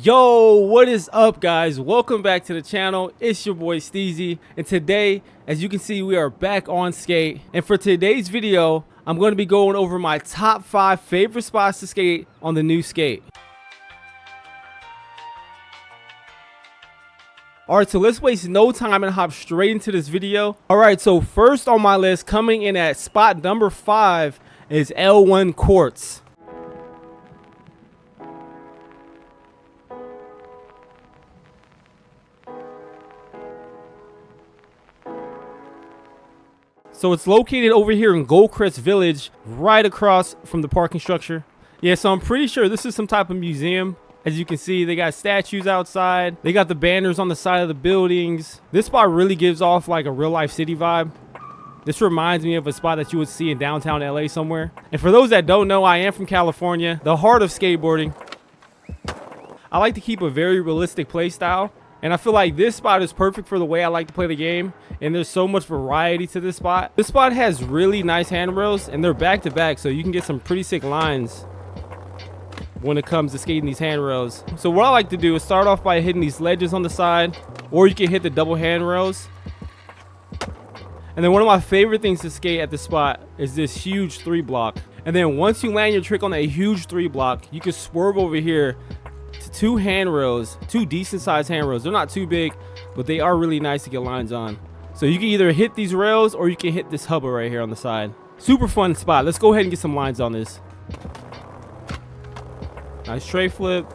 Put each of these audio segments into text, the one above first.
Yo, what is up, guys? Welcome back to the channel. It's your boy Steezy, and today, as you can see, we are back on skate. And for today's video, I'm going to be going over my top 5 favorite spots to skate on the new skate. Alright, so let's waste no time and hop straight into this video. Alright, so first on my list, coming in at spot number 5 is L1 Courts. So it's located over here in Goldcrest Village, right across from the parking structure. Yeah, so I'm pretty sure this is some type of museum. As you can see, they got statues outside. They got the banners on the side of the buildings. This spot really gives off like a real life city vibe. This reminds me of a spot that you would see in downtown LA somewhere. And for those that don't know, I am from California, the heart of skateboarding. I like to keep a very realistic play style. And I feel like this spot is perfect for the way I like to play the game. And there's so much variety to this spot. This spot has really nice handrails and they're back to back, so you can get some pretty sick lines when it comes to skating these handrails. So what I like to do is start off by hitting these ledges on the side, or you can hit the double handrails. And then one of my favorite things to skate at this spot is this huge 3 block. And then once you land your trick on that huge 3 block, you can swerve over here to 2 handrails, 2 decent sized handrails. They're not too big, but they are really nice to get lines on. So you can either hit these rails or you can hit this hubba right here on the side. Super fun spot. Let's go ahead and get some lines on this. Nice tray flip.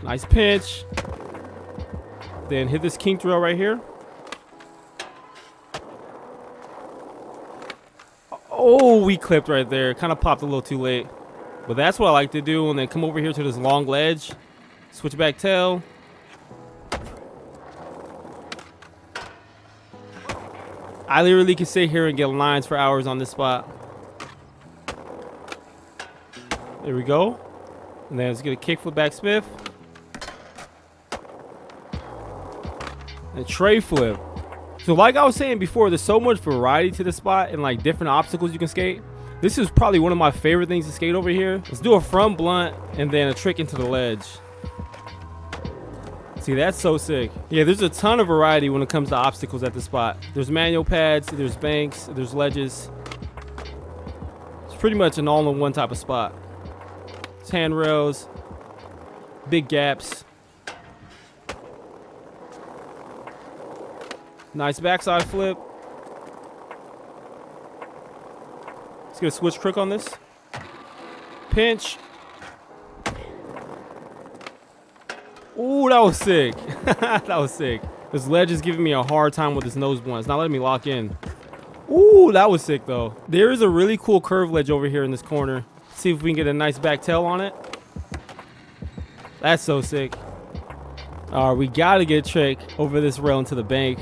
Nice pinch. Then hit this kinked rail right here. Oh, we clipped right there. Kind of popped a little too late. But that's what I like to do, and then come over here to this long ledge, switch back tail. I literally can sit here and get lines for hours on this spot. There we go. And then let's get a kickflip back Smith. And tray flip. So like I was saying before, there's so much variety to the spot and like different obstacles you can skate. This is probably one of my favorite things to skate over here. Let's do a front blunt and then a trick into the ledge. See, that's so sick. Yeah, there's a ton of variety when it comes to obstacles at this spot. There's manual pads, there's banks, there's ledges. It's pretty much an all-in-one type of spot. It's handrails, big gaps. Nice backside flip. Let's get a switch crook on this. Pinch. Ooh, that was sick. That was sick. This ledge is giving me a hard time with this nose blunt. It's not letting me lock in. Ooh, that was sick though. There is a really cool curve ledge over here in this corner. Let's see if we can get a nice back tail on it. That's so sick. Alright, we gotta get a trick over this rail into the bank.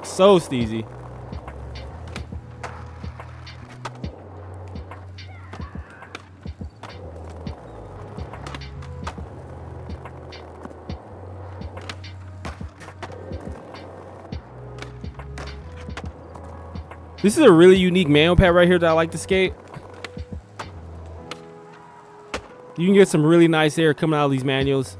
So steezy. This is a really unique manual pad right here that I like to skate. You can get some really nice air coming out of these manuals.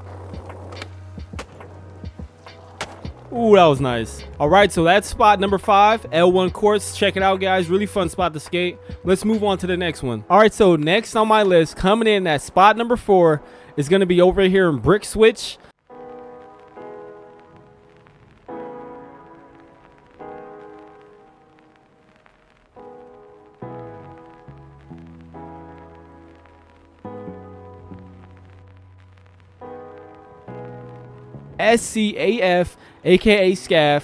Ooh, that was nice. All right, so that's spot number 5, L1 Courts. Check it out, guys. Really fun spot to skate. Let's move on to the next one. All right, so next on my list, coming in at spot number 4, is going to be over here in Brickswitch. SCAF, aka SCAF,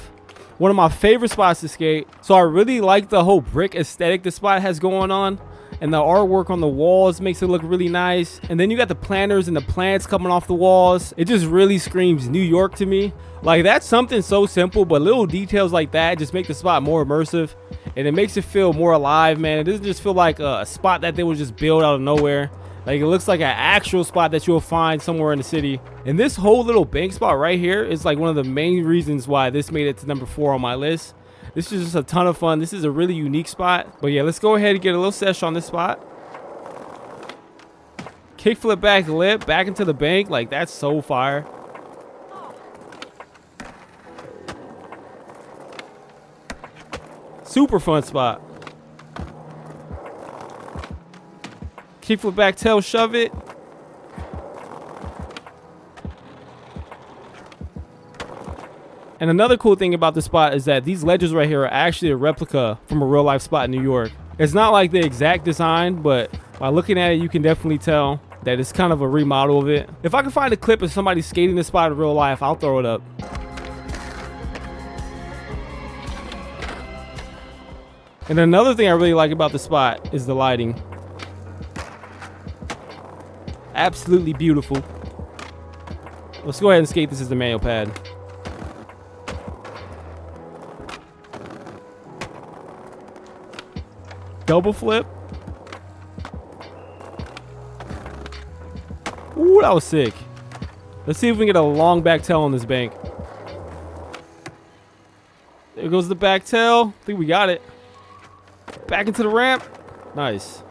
one of my favorite spots to skate. So I really like the whole brick aesthetic this spot has going on, and the artwork on the walls makes it look really nice. And then you got the planters and the plants coming off the walls. It just really screams New York to me. Like, that's something so simple, but little details like that just make the spot more immersive, and it makes it feel more alive, man. It doesn't just feel like a spot that they would just build out of nowhere. Like, it looks like an actual spot that you'll find somewhere in the city. And this whole little bank spot right here is like one of the main reasons why this made it to number 4 on my list. This is just a ton of fun. This is a really unique spot. But yeah, let's go ahead and get a little sesh on this spot. Kickflip back lip, back into the bank. Like, that's so fire. Super fun spot. Kickflip back tail, shove it. And another cool thing about this spot is that these ledges right here are actually a replica from a real life spot in New York. It's not like the exact design, but by looking at it, you can definitely tell that it's kind of a remodel of it. If I can find a clip of somebody skating this spot in real life, I'll throw it up. And another thing I really like about the spot is the lighting. Absolutely beautiful. Let's go ahead and skate this as the manual pad. Double flip. Ooh, that was sick. Let's see if we can get a long back tail on this bank. There goes the back tail. I think we got it. Back into the ramp. Nice.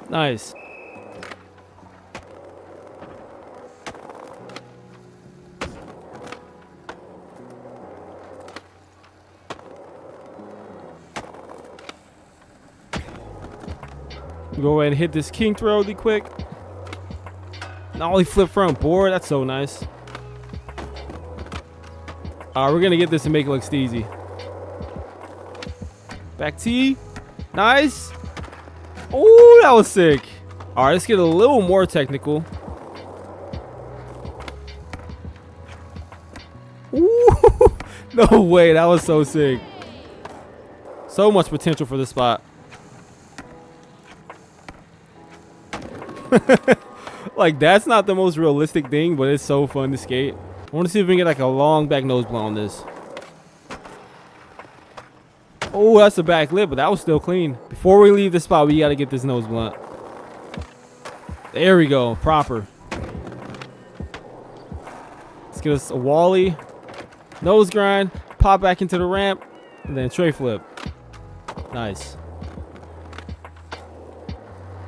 Nice. Go ahead and hit this king throw really quick. Nollie flip front board. That's so nice. Alright, we're gonna get this and make it look steezy. Back T. Nice. Oh, that was sick. Alright, let's get a little more technical. Ooh, no way, that was so sick. So much potential for this spot. Like, that's not the most realistic thing, but it's so fun to skate. I want to see if we can get like a long back nose blunt on this. Oh, that's a back lip, but that was still clean. Before we leave the spot, we got to get this nose blunt. There we go. Proper. Let's get us a wally. Nose grind. Pop back into the ramp. And then tray flip. Nice.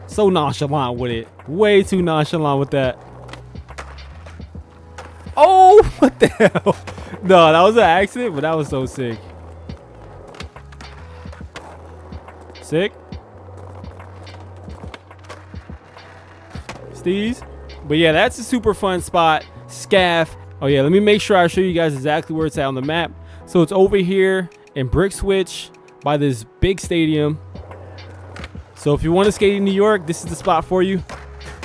So nonchalant with it. Way too nonchalant with that. Oh, what the hell? No, that was an accident, but that was so sick. Sick. Steez. But yeah, that's a super fun spot. Scaff. Oh yeah, let me make sure I show you guys exactly where it's at on the map. So it's over here in Brickswitch by this big stadium. So if you want to skate in New York, this is the spot for you.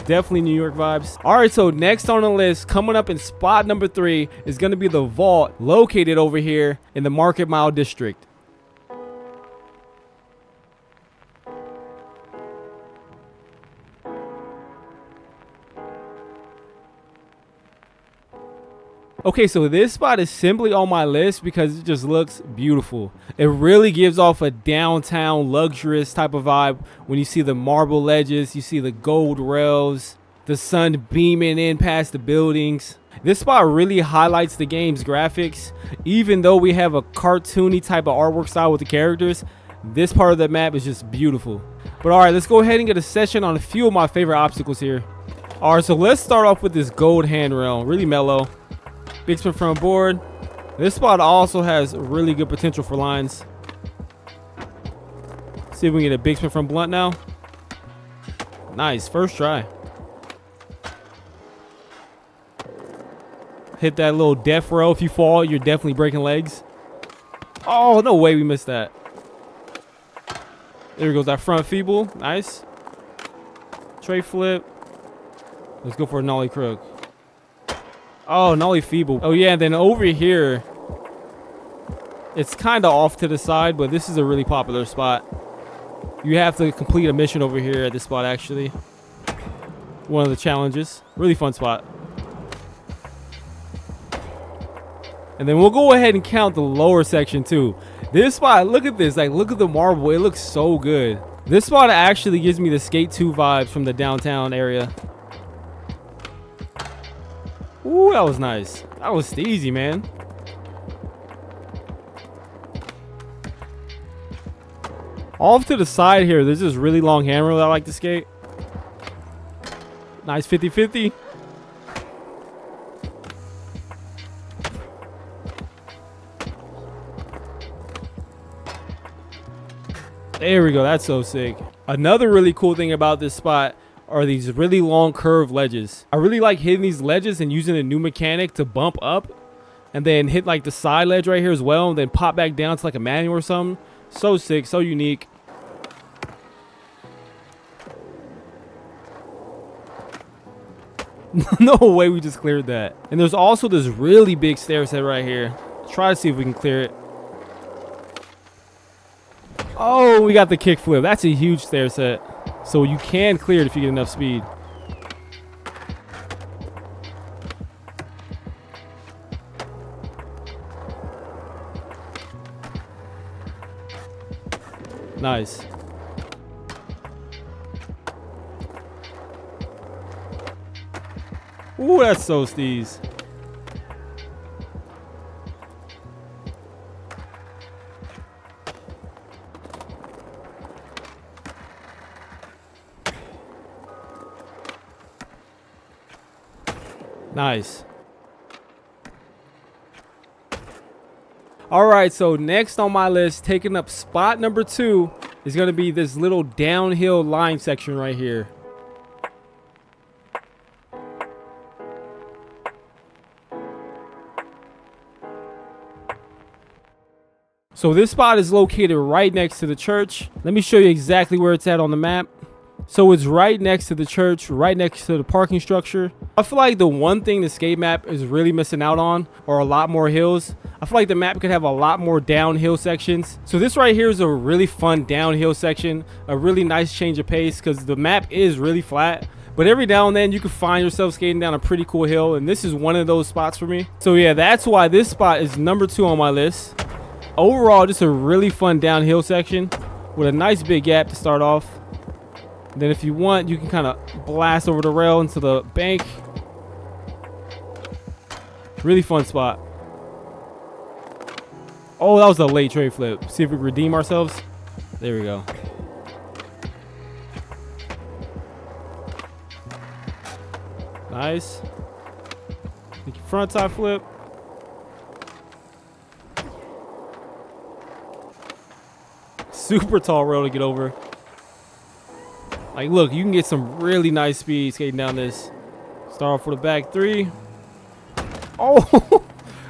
Definitely New York vibes. All right, so next on the list, coming up in spot number 3 is going to be the vault located over here in the Market Mile district. Okay, so this spot is simply on my list because it just looks beautiful. It really gives off a downtown luxurious type of vibe when you see the marble ledges, you see the gold rails, the sun beaming in past the buildings. This spot really highlights the game's graphics. Even though we have a cartoony type of artwork style with the characters, this part of the map is just beautiful. But all right, let's go ahead and get a session on a few of my favorite obstacles here. All right, so let's start off with this gold handrail, really mellow. Big spin front board. This spot also has really good potential for lines. See if we can get a big spin front blunt now. Nice, first try. Hit that little death row. If you fall, you're definitely breaking legs. Oh, no way we missed that. There goes that front feeble. Nice. Tray flip. Let's go for a nollie crook. Oh, nollie feeble. Oh yeah, and then over here, it's kind of off to the side, but this is a really popular spot. You have to complete a mission over here at this spot, actually. One of the challenges. Really fun spot. And then we'll go ahead and count the lower section too. This spot, look at this. Like, look at the marble. It looks so good. This spot actually gives me the Skate 2 vibes from the downtown area. Ooh, that was nice. That was easy, man. Off to the side here, there's this really long handrail that I like to skate. Nice 50-50. There we go. That's so sick. Another really cool thing about this spot are these really long curved ledges. I really like hitting these ledges and using a new mechanic to bump up and then hit like the side ledge right here as well and then pop back down to like a manual or something. So sick, so unique. No way we just cleared that. And there's also this really big stair set right here. Try to see if we can clear it. Oh, we got the kickflip. That's a huge stair set. So you can clear it if you get enough speed. Nice. Ooh, that's so steez. Nice. All right, so next on my list, taking up spot number 2 is going to be this little downhill line section right here. So this spot is located right next to the church. Let me show you exactly where it's at on the map. So it's right next to the church, right next to the parking structure. I feel like the one thing the skate map is really missing out on are a lot more hills. I feel like the map could have a lot more downhill sections. So this right here is a really fun downhill section, a really nice change of pace because the map is really flat. But every now and then you can find yourself skating down a pretty cool hill, and this is one of those spots for me. So yeah, that's why this spot is number 2 on my list. Overall, just a really fun downhill section with a nice big gap to start off. Then if you want, you can kind of blast over the rail into the bank. Really fun spot. Oh, that was a late tray flip. See if we redeem ourselves. There we go. Nice. Make your front side flip. Super tall rail to get over. Like, look, you can get some really nice speed skating down this. Start off with a back 3. Oh,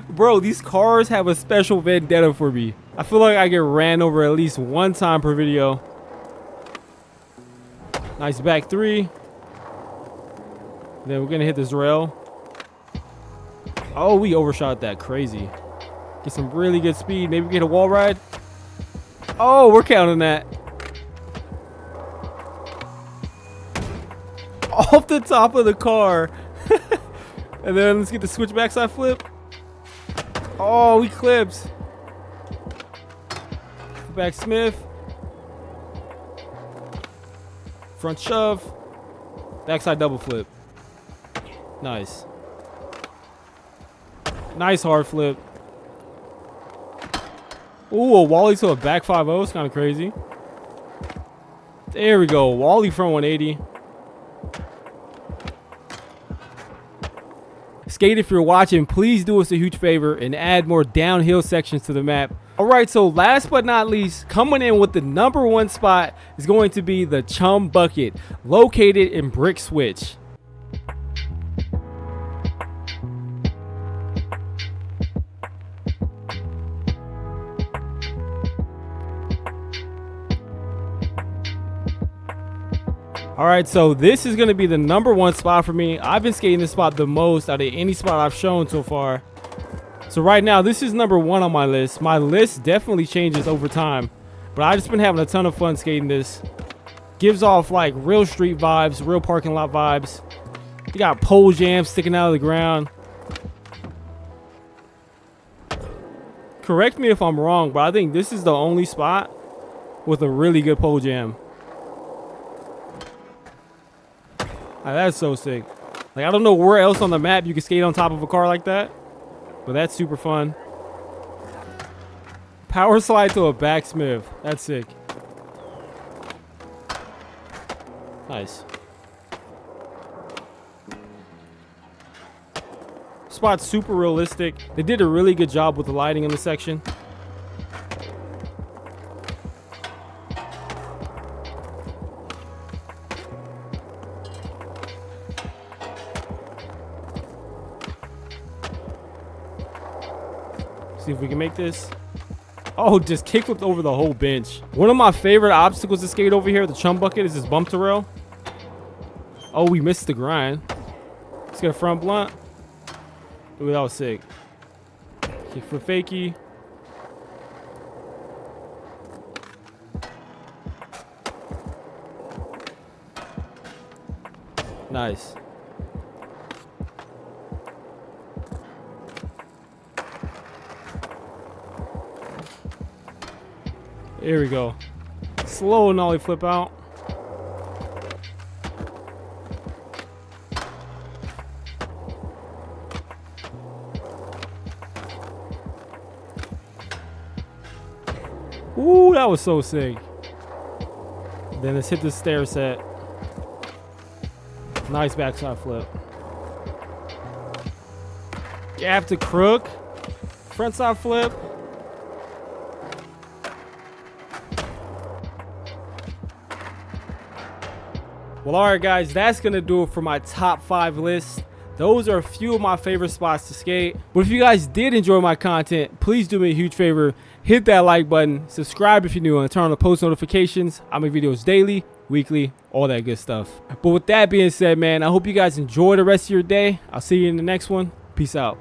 bro, these cars have a special vendetta for me. I feel like I get ran over at least one time per video. Nice back 3. Then we're going to hit this rail. Oh, we overshot that. Crazy. Get some really good speed. Maybe we get a wall ride. Oh, we're counting that. Off the top of the car. And then let's get the switch backside flip. Oh, we clipped. Back Smith. Front shove. Backside double flip. Nice. Nice hard flip. Ooh, a Wally to a back 5-0. It's kind of crazy. There we go. Wally front 180. Skate, if you're watching, please do us a huge favor and add more downhill sections to the map. All right, so last but not least, coming in with the number 1 spot is going to be the Chum Bucket, located in Brickswitch. All right, so this is going to be the number 1 spot for me. I've been skating this spot the most out of any spot I've shown so far. So right now, this is number 1 on my list. My list definitely changes over time, but I've just been having a ton of fun skating this. Gives off like real street vibes, real parking lot vibes. You got pole jams sticking out of the ground. Correct me if I'm wrong, but I think this is the only spot with a really good pole jam. That's so sick. Like, I don't know where else on the map you can skate on top of a car like that, but that's super fun. Power slide to a backsmith. That's sick. Nice. Spot's super realistic. They did a really good job with the lighting in the section. See if we can make this. Oh, just kickflipped over the whole bench. One of my favorite obstacles to skate over here, the Chum Bucket, is this bump to rail. Oh, we missed the grind. Let's get a front blunt. Ooh, that was sick. Kickflip fakie. Nice. Here we go. Slow nollie flip out. Ooh, that was so sick. Then let's hit the stair set. Nice backside flip. Gap to crook. Frontside flip. Well, alright guys, that's going to do it for my top 5 list. Those are a few of my favorite spots to skate. But if you guys did enjoy my content, please do me a huge favor. Hit that like button, subscribe if you're new, and turn on the post notifications. I make videos daily, weekly, all that good stuff. But with that being said, man, I hope you guys enjoy the rest of your day. I'll see you in the next one. Peace out.